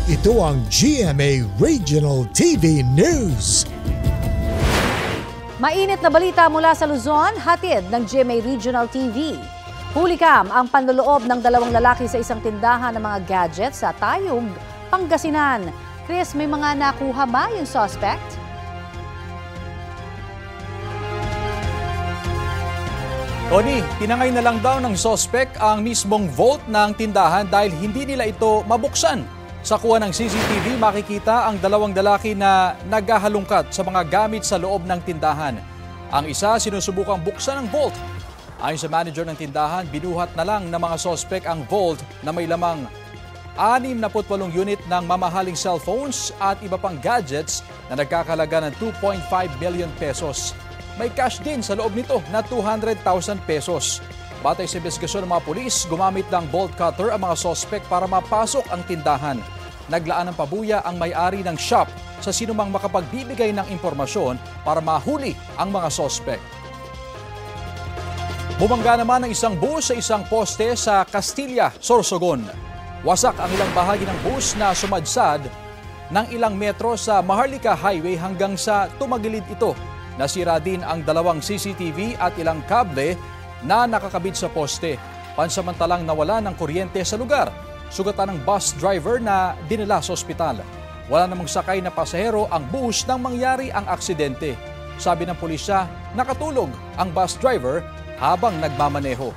Ito ang GMA Regional TV News. Mainit na balita mula sa Luzon, hatid ng GMA Regional TV. Hulikam ang panloloob ng dalawang lalaki sa isang tindahan ng mga gadgets sa Tayug, Pangasinan. Chris, may mga nakuha ba yung suspect? Tony, tinangay na lang daw ng suspect ang mismong vault ng tindahan dahil hindi nila ito mabuksan. Sa kuha ng CCTV, makikita ang dalawang lalaki na naghahalungkat sa mga gamit sa loob ng tindahan. Ang isa sinusubukang buksan ang vault. Ayon sa manager ng tindahan, binuhat na lang ng mga suspect ang vault na may lamang 68 unit ng mamahaling cellphones at iba pang gadgets na nagkakalaga ng 2.5 million pesos. May cash din sa loob nito na 200,000 pesos. Batay sa investigasyon ng mga pulis, gumamit ng bolt cutter ang mga suspect para mapasok ang tindahan. Naglaan ng pabuya ang may-ari ng shop sa sinumang makapagbibigay ng impormasyon para mahuli ang mga suspect. Bumangga naman ang isang bus sa isang poste sa Castilla, Sorsogon. Wasak ang ilang bahagi ng bus na sumadsad ng ilang metro sa Maharlika Highway hanggang sa tumagilid ito. Nasira din ang dalawang CCTV at ilang kable na nakakabit sa poste. Pansamantalang nawala ng kuryente sa lugar. Sugatan ng bus driver na dinala sa ospital. Wala namang sakay na pasahero ang bus nang mangyari ang aksidente. Sabi ng pulisya, nakatulog ang bus driver habang nagmamaneho.